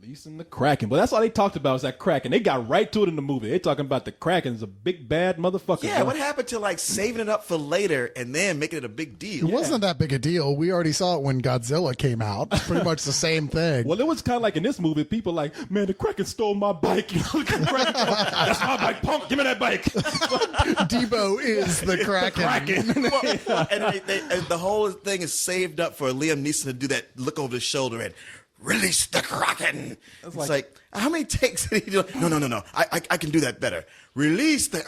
Releasing the Kraken. But that's all they talked about was that Kraken. They got right to it in the movie. They talking about the Kraken is a big bad motherfucker. Yeah, bro. what happened to like saving it up for later and then making it a big deal? It wasn't that big a deal. We already saw it when Godzilla came out. It's pretty much the same thing. Well, it was kind of like in this movie, people like, man, the Kraken stole my bike. You know, the Kraken, that's my bike, punk. Give me that bike. Debo is the Kraken. Well, and the whole thing is saved up for Liam Neeson to do that look over his shoulder and release the Kraken. It's like, how many takes did he do? No. I can do that better. Release the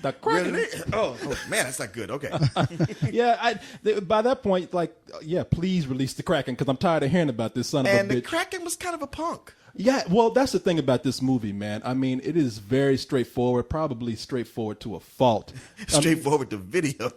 The Kraken. Oh man, that's not good. Okay. Yeah, by that point, like, yeah, please release the Kraken because I'm tired of hearing about this son of a bitch. And the Kraken was kind of a punk. Yeah, well, that's the thing about this movie, man. I mean, it is very straightforward, probably straightforward to a fault. Straightforward to video.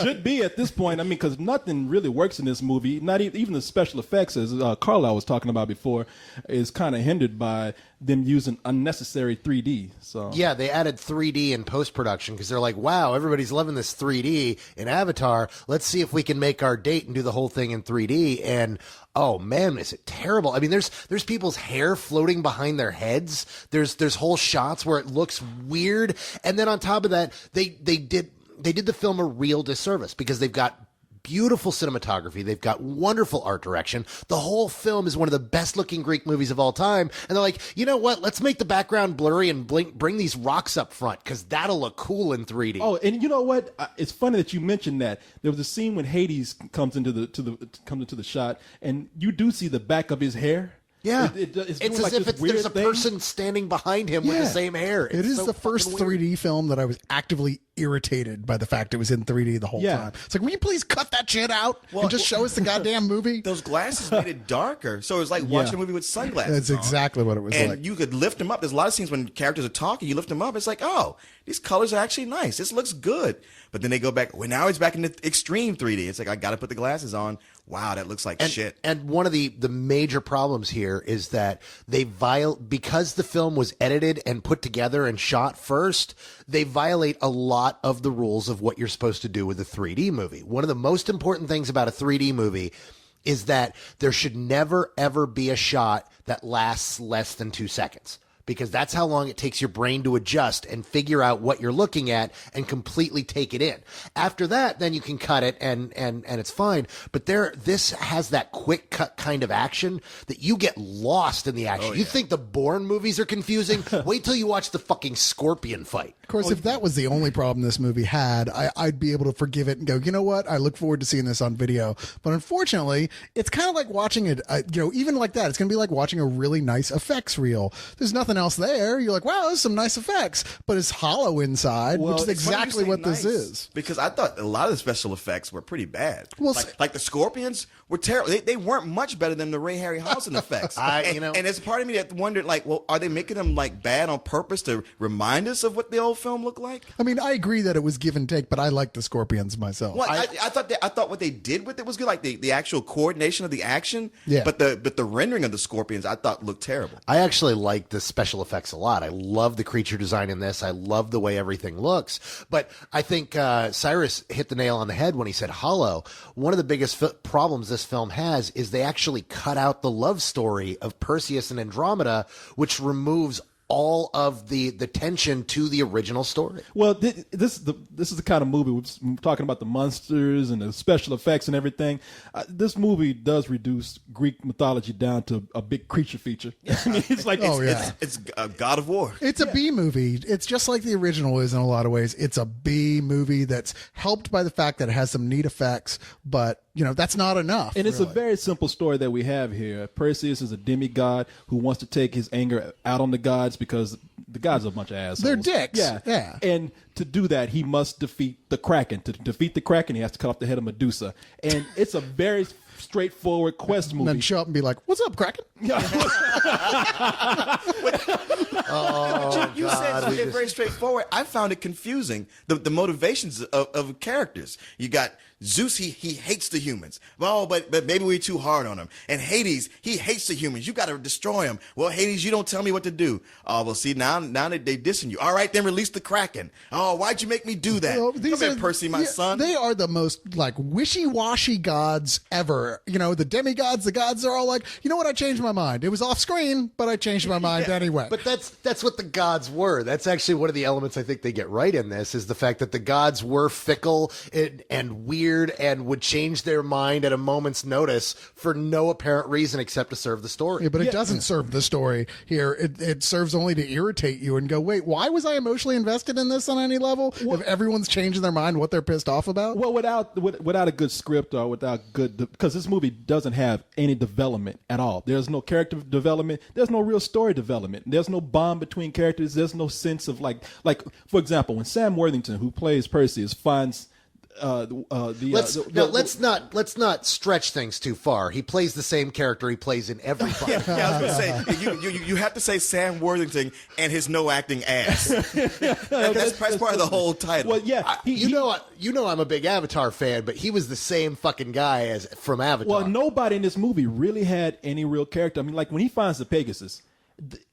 Should be at this point. I mean, because nothing really works in this movie. Not even the special effects, as Carlisle was talking about before, is kind of hindered by them using unnecessary 3D. So yeah, they added 3D in post-production because they're like, wow, everybody's loving this 3D in Avatar. Let's see if we can make our date and do the whole thing in 3D. And oh man, is it terrible? I mean, there's people's hair floating behind their heads. There's whole shots where it looks weird. And then on top of that, they did the film a real disservice because they've got beautiful cinematography. They've got wonderful art direction. The whole film is one of the best looking Greek movies of all time. And they're like, you know what? Let's make the background blurry and bring these rocks up front because that'll look cool in 3D. Oh, and you know what? It's funny that you mentioned that. There was a scene when Hades comes into the shot, and you do see the back of his hair. Yeah, it's as like if there's a thing. person standing behind him with the same hair. It is so the first fucking weird. 3D film that I was actively irritated by the fact it was in 3D the whole time. It's like, will you please cut that shit out and just show us the goddamn movie? Those glasses made it darker, so it was like watching a movie with sunglasses. That's exactly what it was and like. you could lift them up. There's a lot of scenes when characters are talking, you lift them up. It's like, oh, these colors are actually nice. This looks good. But then they go back. Well, now he's back in the extreme 3D. It's like, I got to put the glasses on. Wow, that looks like shit. And one of the major problems here is that because the film was edited and put together and shot first, they violate a lot of the rules of what you're supposed to do with a 3D movie. One of the most important things about a 3D movie is that there should never, ever be a shot that lasts less than 2 seconds. Because that's how long it takes your brain to adjust and figure out what you're looking at and completely take it in. After that, then you can cut it and it's fine. But this has that quick cut kind of action that you get lost in the action. You think the Bourne movies are confusing? Wait till you watch the fucking Scorpion fight. Of course, if that was the only problem this movie had, I'd be able to forgive it and go, you know what? I look forward to seeing this on video. But unfortunately, it's kind of like watching it, even like that. It's going to be like watching a really nice effects reel. There's nothing else there. You're like, wow, there's some nice effects, but it's hollow inside, which is exactly what this is. Because I thought a lot of the special effects were pretty bad. Well, like the Scorpions were terrible. They weren't much better than the Ray Harryhausen effects. And there's a part of me that wondered, like, well, are they making them like bad on purpose to remind us of what the old film looked like? I mean, I agree that it was give and take, but I like the Scorpions myself. Well, I thought what they did with it was good, like the actual coordination of the action. Yeah. But the rendering of the Scorpions I thought looked terrible. I actually like the special effects a lot. I love the creature design in this. I love the way everything looks. But I think Cyrus hit the nail on the head when he said hollow. One of the biggest problems this film has is they actually cut out the love story of Perseus and Andromeda, which removes all of the tension to the original story. Well, this is the kind of movie we're talking about, the monsters and the special effects and everything. This movie does reduce Greek mythology down to a big creature feature. I mean, it's like it's a God of War. It's a B movie. It's just like the original is in a lot of ways. It's a B movie that's helped by the fact that it has some neat effects, but that's not enough. And it's a very simple story that we have here. Perseus is a demigod who wants to take his anger out on the gods because the gods are a bunch of assholes. They're dicks. Yeah. And to do that, he must defeat the Kraken. To defeat the Kraken, he has to cut off the head of Medusa. And it's a very straightforward quest movie. And then show up and be like, what's up, Kraken? You said it's very straightforward. I found it confusing. The motivations of characters. You got Zeus, he hates the humans. Well, but maybe we're too hard on him. And Hades, he hates the humans. You got to destroy him. Well, Hades, you don't tell me what to do. Oh, well, see, now they dissing you. All right, then release the Kraken. Oh, why'd you make me do that? Come here, Percy, my son. They are the most like wishy-washy gods ever. here. You know, the demigods, the gods are all like, you know what? I changed my mind. It was off screen, but I changed my mind anyway. But that's what the gods were. That's actually one of the elements I think they get right in this, is the fact that the gods were fickle and weird and would change their mind at a moment's notice for no apparent reason except to serve the story. Yeah, but it doesn't serve the story here. It serves only to irritate you and go, wait, why was I emotionally invested in this on any level? If everyone's changing their mind, what they're pissed off about? Well, without a good script or without good, because this movie doesn't have any development at all. There's no character development. There's no real story development. There's no bond between characters. There's no sense of like for example, when Sam Worthington, who plays Perseus, finds let's not stretch things too far. He plays the same character he plays in every fight. Yeah, I was going to say, you have to say Sam Worthington and his no acting ass. That's part of the whole title. Well, yeah, You know I'm a big Avatar fan, but he was the same fucking guy as from Avatar. Well, nobody in this movie really had any real character. I mean, like when he finds the Pegasus,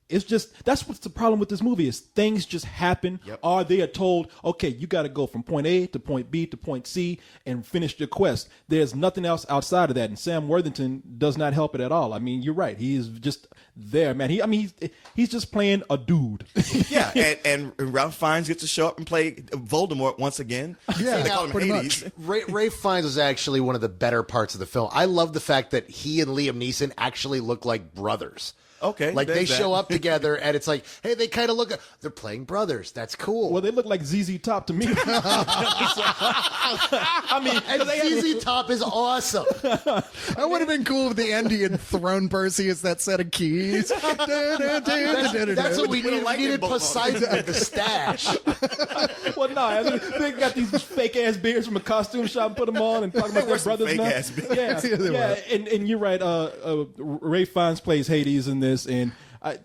it's just, that's what's the problem with this movie, is things just happen. Yep. Or they are told, okay, you got to go from point A to point B to point C and finish your quest. There's nothing else outside of that, and Sam Worthington does not help it at all. I mean, you're right. He is just there, man. He's just playing a dude. Yeah, and Ralph Fiennes gets to show up and play Voldemort once again. Yeah, they call him pretty Hades. much. Ray Fiennes was actually one of the better parts of the film. I love the fact that he and Liam Neeson actually look like brothers. Okay, like they there's show that. up together, and it's like, hey, they kind of look. They're playing brothers. That's cool. Well, they look like ZZ Top to me. I mean, and ZZ Top is awesome. That would have been cool if the end he had thrown Perseus that set of keys. That's what we needed. We needed Poseidon with the stash. well, no, I mean, they got these fake ass beards from a costume shop and put them on and talking about their wear some brothers now. fake-ass beards. Yeah, and you're right. Ray Fiennes plays Hades in this, and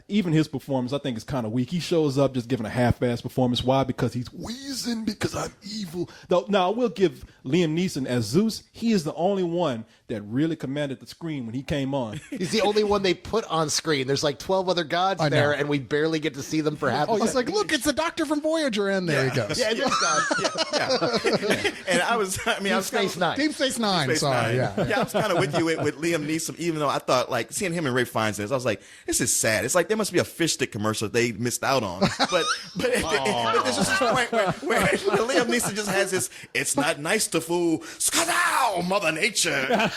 even his performance, I think, is kind of weak. He shows up just giving a half-ass performance. Why? Because he's wheezing because I'm evil. Though, now, I will give Liam Neeson as Zeus. He is the only one that really commanded the screen when he came on. He's the only one they put on screen. There's like 12 other gods I know. there, and we barely get to see them for half. I was like, look, it's the doctor from Voyager, and there he goes. yeah, And I was Space Nine. Deep Space Nine. Space Sorry, Nine. yeah. I was kind of with you with Liam Neeson, even though I thought, like, seeing him and Ray Fiennes in this, I was like, this is sad. It's like there must be a fish stick commercial they missed out on. But there's just this point where Liam Neeson just has this, it's not nice to fool, skadow, Mother Nature.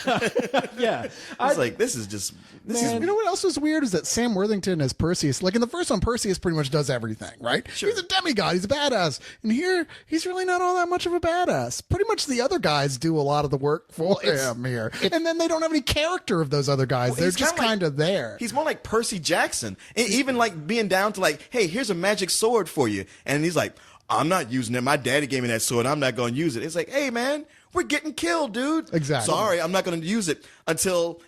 Yeah. It's like, this is You know what else was weird is that Sam Worthington as Perseus, like in the first one, Perseus pretty much does everything, right? Sure. He's a demigod, he's a badass. And here, he's really not all that much of a badass. Pretty much the other guys do a lot of the work for him here. And then they don't have any character of those other guys. They're he's just kinda kind of there. He's more like Percy Jackson. And even like being down to like, hey, here's a magic sword for you. And he's like, I'm not using it. My daddy gave me that sword. I'm not going to use it. It's like, hey, man, we're getting killed, dude. Exactly. Sorry, I'm not going to use it until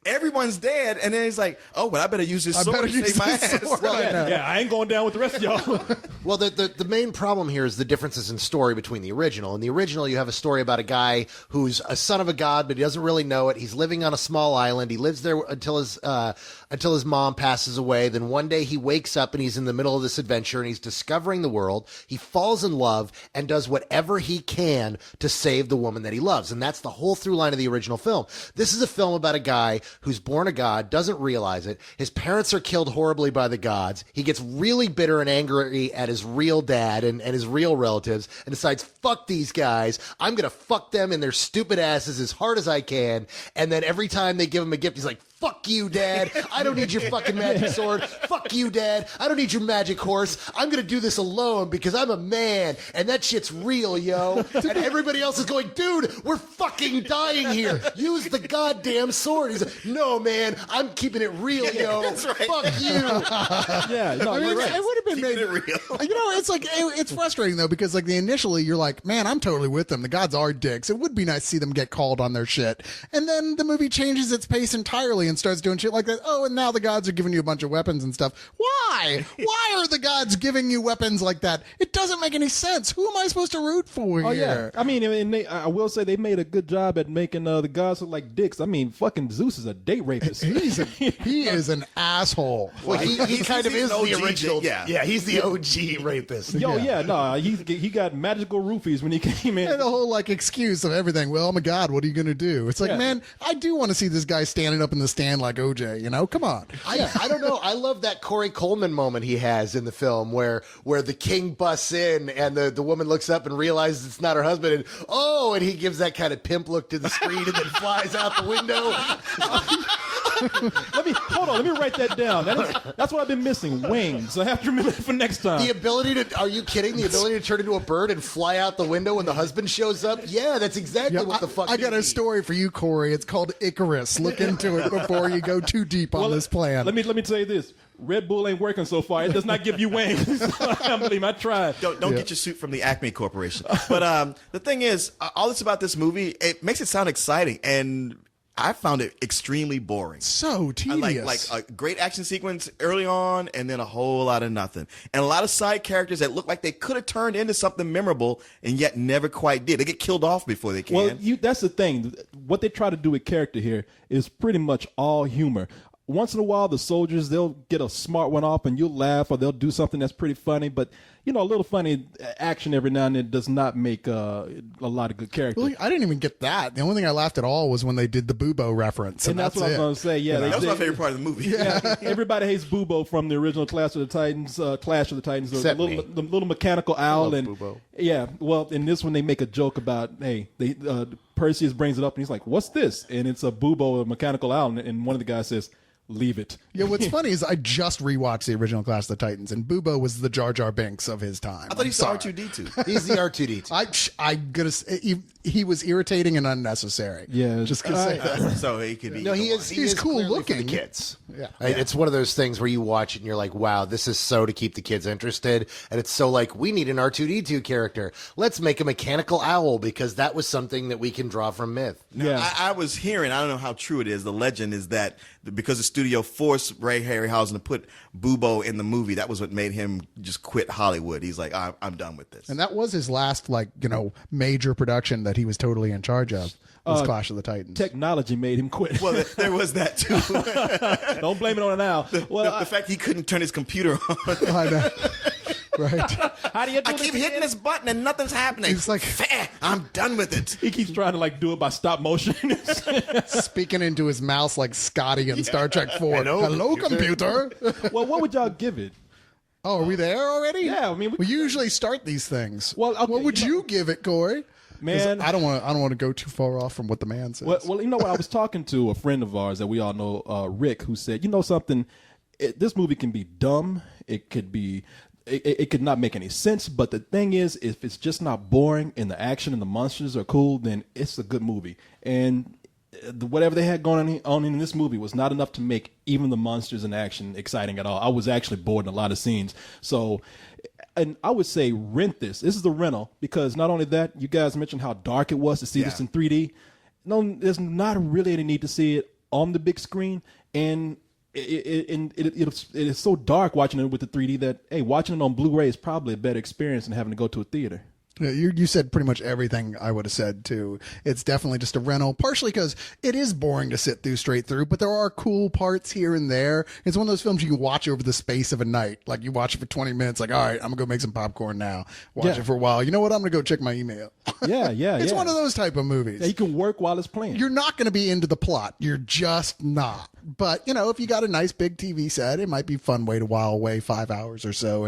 everyone's dead. And then he's like, oh, but I better use this sword to save my ass. Yeah, I ain't going down with the rest of y'all. Well, the main problem here is the differences in story between the original. In the original, you have a story about a guy who's a son of a god, but he doesn't really know it. He's living on a small island. He lives there until his mom passes away. Then one day he wakes up and he's in the middle of this adventure and he's discovering the world. He falls in love and does whatever he can to save the woman that he loves. And that's the whole through line of the original film. This is a film about a guy who's born a god, doesn't realize it. His parents are killed horribly by the gods. He gets really bitter and angry at his real dad and his real relatives and decides, fuck these guys. I'm going to fuck them in their stupid asses as hard as I can. And then every time they give him a gift, he's like, fuck you, Dad. I don't need your fucking magic sword. Fuck you, Dad. I don't need your magic horse. I'm going to do this alone because I'm a man and that shit's real, yo. And everybody else is going, dude, we're fucking dying here. Use the goddamn sword. He's like, no, man, I'm keeping it real, yo. That's right. Fuck you. Yeah, no, I mean, you're right. it would have been made. Keeping it real. You know, it's like it's frustrating though because like initially you're like, man, I'm totally with them. The gods are dicks. It would be nice to see them get called on their shit, and then the movie changes its pace entirely and starts doing shit like that. Oh, and now the gods are giving you a bunch of weapons and stuff. Why? Why are the gods giving you weapons like that? It doesn't make any sense. Who am I supposed to root for here? Oh yeah, I mean, and I will say they made a good job at making the gods look like dicks. I mean, fucking Zeus is a date rapist. He is an asshole. Well, he kind of he's is an the OG, original. yeah. He's the OG rapist. Yo, yeah, no, he got magical roofies when he came in. And the whole like excuse of everything. Well, oh my God, what are you going to do? It's like, Yeah. man, I do want to see this guy standing up in the stand like OJ. You know, come on. I don't know. I love that Corey Coleman moment he has in the film where the king busts in and the woman looks up and realizes it's not her husband and he gives that kind of pimp look to the screen and then flies out the window. Let me write that down. That's what I've been missing. Wings. I have to remember that for next time. The ability to, are you kidding? The ability to turn into a bird and fly out the window when the husband shows up? Yeah, that's exactly what the fuck I got you a need. story for you, Corey. It's called Icarus. Look into it before you go too deep on this plan. Let me tell you this. Red Bull ain't working so far. It does not give you wings. I believe I tried. Don't get your suit from the Acme Corporation. But the thing is, all this about this movie, it makes it sound exciting, and I found it extremely boring. So I tedious. like a great action sequence early on, and then a whole lot of nothing, and a lot of side characters that look like they could have turned into something memorable, and yet never quite did. They get killed off before they can. Well, that's the thing. What they try to do with character here is pretty much all humor. Once in a while, the soldiers, they'll get a smart one off and you'll laugh, or they'll do something that's pretty funny. But, you know, a little funny action every now and then does not make a lot of good character. Really? I didn't even get that. The only thing I laughed at all was when they did the Bubo reference. And that's what I was it. going to say. Yeah, that was my favorite part of the movie. Yeah, everybody hates Bubo from the original Clash of the Titans. Except me. The little mechanical owl, love and Bubo. yeah. Well, in this one, they make a joke about Perseus brings it up, and he's like, "What's this?" And it's a Bubo, a mechanical owl, and one of the guys says, "Leave it." Yeah, what's funny is I just rewatched the original Clash of the Titans, and Bubo was the Jar Jar Binks of his time. I thought he I'm saw sorry. R2D2. He's the R2D2. I'm gonna say he was irritating and unnecessary. Yeah. just gonna say that. So he could be. No, he is. He's cool clearly for looking. the kids. Yeah. It's one of those things where you watch it and you're like, "Wow, this is so to keep the kids interested." And it's so like, we need an R2D2 character. Let's make a mechanical owl because that was something that we can draw from myth. Yeah. I was hearing, I don't know how true it is, the legend is that because the studio forced Ray Harryhausen to put Bubo in the movie, that was what made him just quit Hollywood. He's like, I'm done with this. And that was his last, major production that he was totally in charge of. Was Clash of the Titans. Technology made him quit. Well, there was that too. Don't blame it on an owl. Well, the fact he couldn't turn his computer on. I know. Right. how do you do I this keep hitting again? this button and nothing's happening. It's like- I'm done with it. He keeps trying to do it by stop motion. Speaking into his mouse like Scotty in Star Trek 4. Hello, computer. Well, what would y'all give it? Oh, are we there already? Yeah, I mean, we usually start these things. Well, okay, what would you know- you give it, Corey? 'Cause Man. I don't want to go too far off from what the man says. Well, you know what? I was talking to a friend of ours that we all know, Rick, who said, "You know something? This movie can be dumb. It could be, it could not make any sense. But the thing is, if it's just not boring and the action and the monsters are cool, then it's a good movie. And whatever they had going on in this movie was not enough to make even the monsters and action exciting at all. I was actually bored in a lot of scenes. So." And I would say rent this. This is the rental because not only that, you guys mentioned how dark it was to see this in 3D. No, there's not really any need to see it on the big screen, and it is so dark watching it with the 3D that watching it on Blu-ray is probably a better experience than having to go to a theater. Yeah, you said pretty much everything I would have said too. It's definitely just a rental, partially because it is boring to sit through straight through, but there are cool parts here and there. It's one of those films you can watch over the space of a night. Like you watch it for 20 minutes, like, all right, I'm gonna go make some popcorn now. Watch it for a while. You know what? I'm gonna go check my email. Yeah. It's one of those type of movies. Yeah, you can work while it's playing. You're not going to be into the plot. You're just not. But, if you got a nice big TV set, it might be a fun way to while away 5 hours or so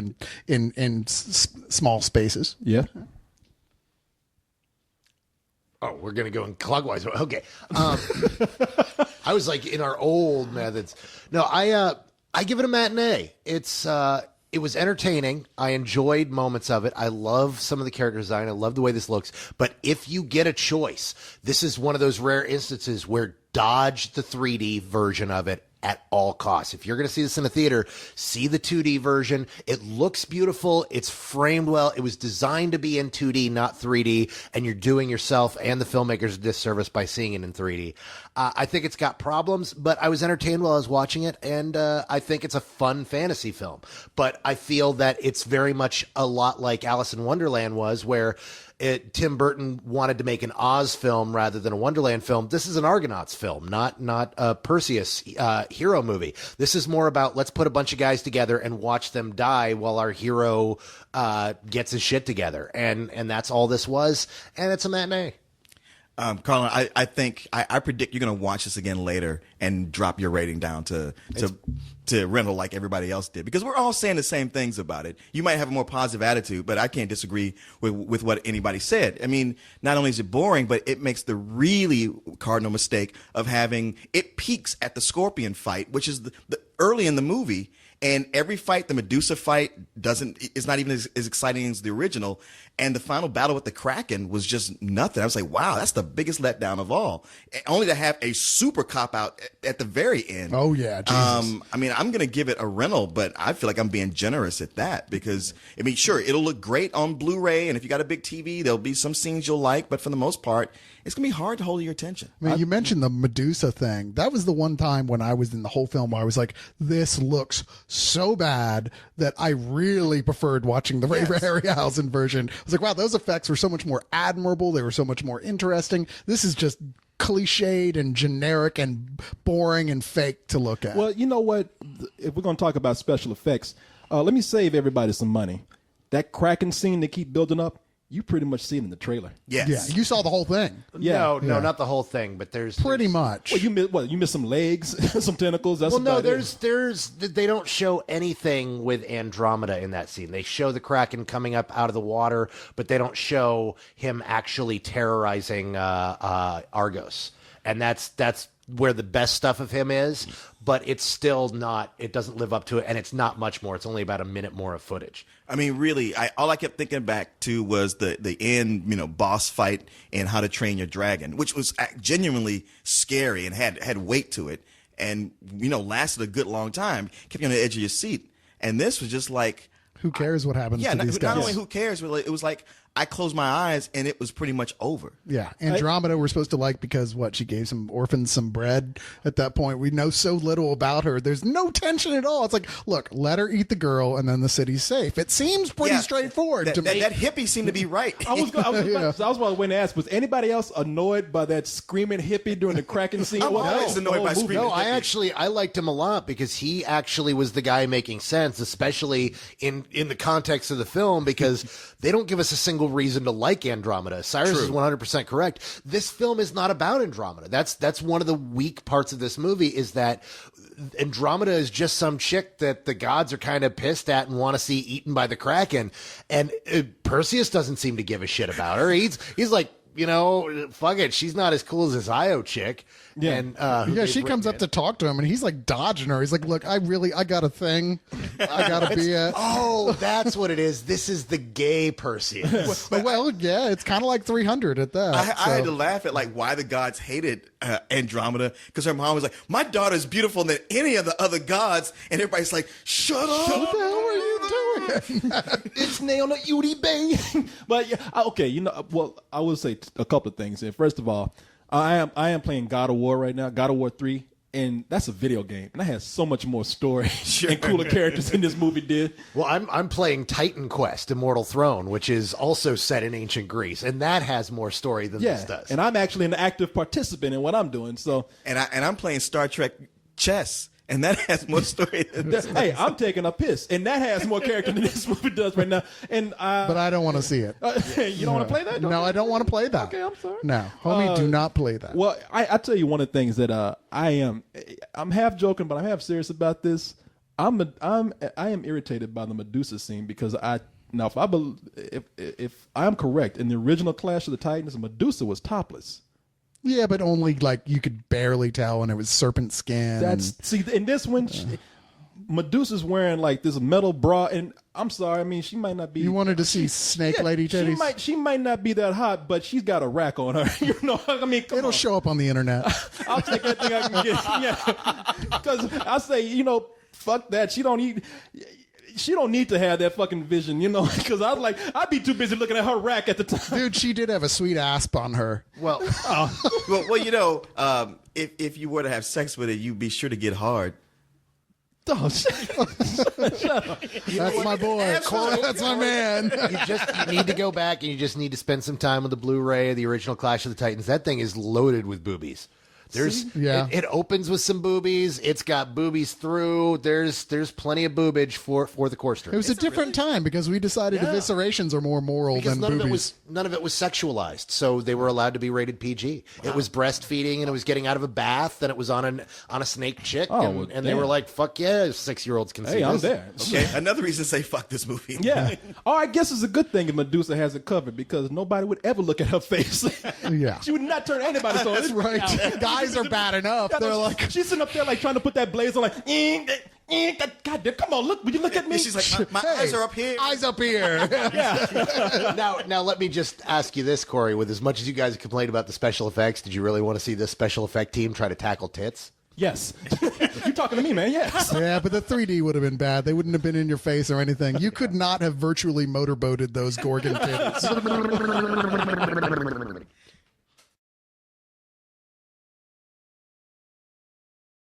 in small spaces. Yeah. Oh, we're gonna go in clockwise. Okay. I was like in our old methods. No, I give it a matinee. It was entertaining. I enjoyed moments of it. I love some of the character design. I love the way this looks. But if you get a choice, this is one of those rare instances where dodge the 3D version of it at all costs. If you're going to see this in a theater, see the 2D version. It looks beautiful. It's framed well. It was designed to be in 2D, not 3D, and you're doing yourself and the filmmakers a disservice by seeing it in 3D. I think it's got problems, but I was entertained while I was watching it, and I think it's a fun fantasy film. But I feel that it's very much a lot like Alice in Wonderland was, where Tim Burton wanted to make an Oz film rather than a Wonderland film. This is an Argonauts film, not a Perseus hero movie. This is more about let's put a bunch of guys together and watch them die while our hero gets his shit together. And that's all this was. And it's a matinee. Carlin, I think I predict you're going to watch this again later and drop your rating down to rental like everybody else did, because we're all saying the same things about it. You might have a more positive attitude, but I can't disagree with what anybody said. I mean, not only is it boring, but it makes the really cardinal mistake of having it peaks at the scorpion fight, which is the early in the movie. And every fight, the Medusa fight, is not even as exciting as the original. And the final battle with the Kraken was just nothing. I was like, wow, that's the biggest letdown of all. Only to have a super cop out at the very end. Oh, yeah, Jesus. I mean, I'm going to give it a rental, but I feel like I'm being generous at that because, I mean, sure, it'll look great on Blu-ray. And if you got a big TV, there'll be some scenes you'll like. But for the most part, it's going to be hard to hold your attention. I mean, you mentioned the Medusa thing. That was the one time when I was in the whole film where I was like, this looks so bad that I really preferred watching the Ray Harryhausen version. I was like, wow, those effects were so much more admirable. They were so much more interesting. This is just cliched and generic and boring and fake to look at. Well, you know what? If we're going to talk about special effects, let me save everybody some money. That Kraken scene they keep building up, you pretty much see it in the trailer. Yes. Yeah, you saw the whole thing. Yeah. No, not the whole thing, but there's Pretty much. Well, you miss some legs, some tentacles. That's Well, no, about it. there's they don't show anything with Andromeda in that scene. They show the Kraken coming up out of the water, but they don't show him actually terrorizing Argos, and that's where the best stuff of him is. But it's still not. It doesn't live up to it, and it's not much more. It's only about a minute more of footage. I mean, really, all I kept thinking back to was the end, boss fight in How to Train Your Dragon, which was genuinely scary and had weight to it, and lasted a good long time, kept you on the edge of your seat. And this was just like, Who cares what happens to these guys? not only who cares, but it was like I closed my eyes and it was pretty much over. Yeah, Andromeda we're supposed to like because she gave some orphans some bread at that point. We know so little about her. There's no tension at all. It's like, look, let her eat the girl and then the city's safe. It seems pretty straightforward to me. That hippie seemed to be right. I was about to ask, was anybody else annoyed by that screaming hippie during the Kraken scene? I'm always annoyed by screaming No, hippie. I liked him a lot because he actually was the guy making sense, especially in the context of the film, because they don't give us a single reason to like Andromeda. Cyrus is 100% correct. This film is not about Andromeda. That's one of the weak parts of this movie, is that Andromeda is just some chick that the gods are kind of pissed at and want to see eaten by the Kraken. And Perseus doesn't seem to give a shit about her. He's like, fuck it. She's not as cool as this Io chick. Yeah. And she comes up to talk to him and he's like dodging her. He's like, look, I got a thing. I got to be it. Oh, that's what it is. This is the gay Perseus. Well, yeah, it's kind of like 300 at that. I had to laugh at why the gods hated Andromeda, because her mom was like, my daughter's beautiful than any of the other gods, and everybody's like, shut up. What the hell are you doing? It's nailed at Yuri Bay. But yeah, okay, well, I will say a couple of things. And first of all, I am playing God of War right now, God of War 3, and that's a video game, and that has so much more story and cooler characters than this movie did. Well, I'm playing Titan Quest: Immortal Throne, which is also set in ancient Greece, and that has more story than this does. And I'm actually an active participant in what I'm doing. So, and I'm playing Star Trek chess, and that has more story than this. hey, I'm taking a piss, and that has more character than this movie does right now. And But I don't want to see it. you don't want to play that? No, I don't want to play that. Okay, I'm sorry. No, homie, do not play that. Well, I tell you one of the things that I'm half joking, but I'm half serious about this. I am irritated by the Medusa scene because if I'm correct, in the original Clash of the Titans, Medusa was topless. Yeah, but only you could barely tell, and it was serpent skin. See, in this one, Medusa's wearing like this metal bra, and I'm sorry, I mean, she might not be. You wanted to see snake lady titties? She might not be that hot, but she's got a rack on her. You know, I mean, come It'll on. show up on the internet. I'll take everything I can get. Yeah, because I say, you know, fuck that. She don't need to have that fucking vision, you know. Because I was like, I'd be too busy looking at her rack at the time. Dude, she did have a sweet asp on her. Well, well, you know, if you were to have sex with it, you'd be sure to get hard. Oh, shut up. That's my boy. Corey, that's my man. you need to go back and you just need to spend some time with the Blu-ray of the original Clash of the Titans. That thing is loaded with boobies. Yeah. It opens with some boobies. It's got boobies through. There's plenty of boobage for the core string. It was a different time because we decided eviscerations are more moral Because than none boobies. of it was sexualized, so they were allowed to be rated PG. It was breastfeeding, and it was getting out of a bath, and it was on a snake chick, Oh, and, well, and they were damn. like, "Fuck yeah, 6-year-olds can see Hey, I'm this." there. Okay, another reason to say fuck this movie. Yeah. Oh, I guess it's a good thing if Medusa has it covered because nobody would ever look at her face. Yeah. She would not turn anybody's on. That's right. Guys are bad enough. They're like, she's sitting up there like trying to put that blaze on, like, God damn, come on, look, would you look at me? And she's like, my eyes are up here. eyes up here. Now, let me just ask you this, Corey. With as much as you guys complained about the special effects, did you really want to see this special effect team try to tackle tits? Yes. You talking to me, man? Yes. Yeah, but the 3D would have been bad. They wouldn't have been in your face or anything. You could not have virtually motorboated those Gorgon titties.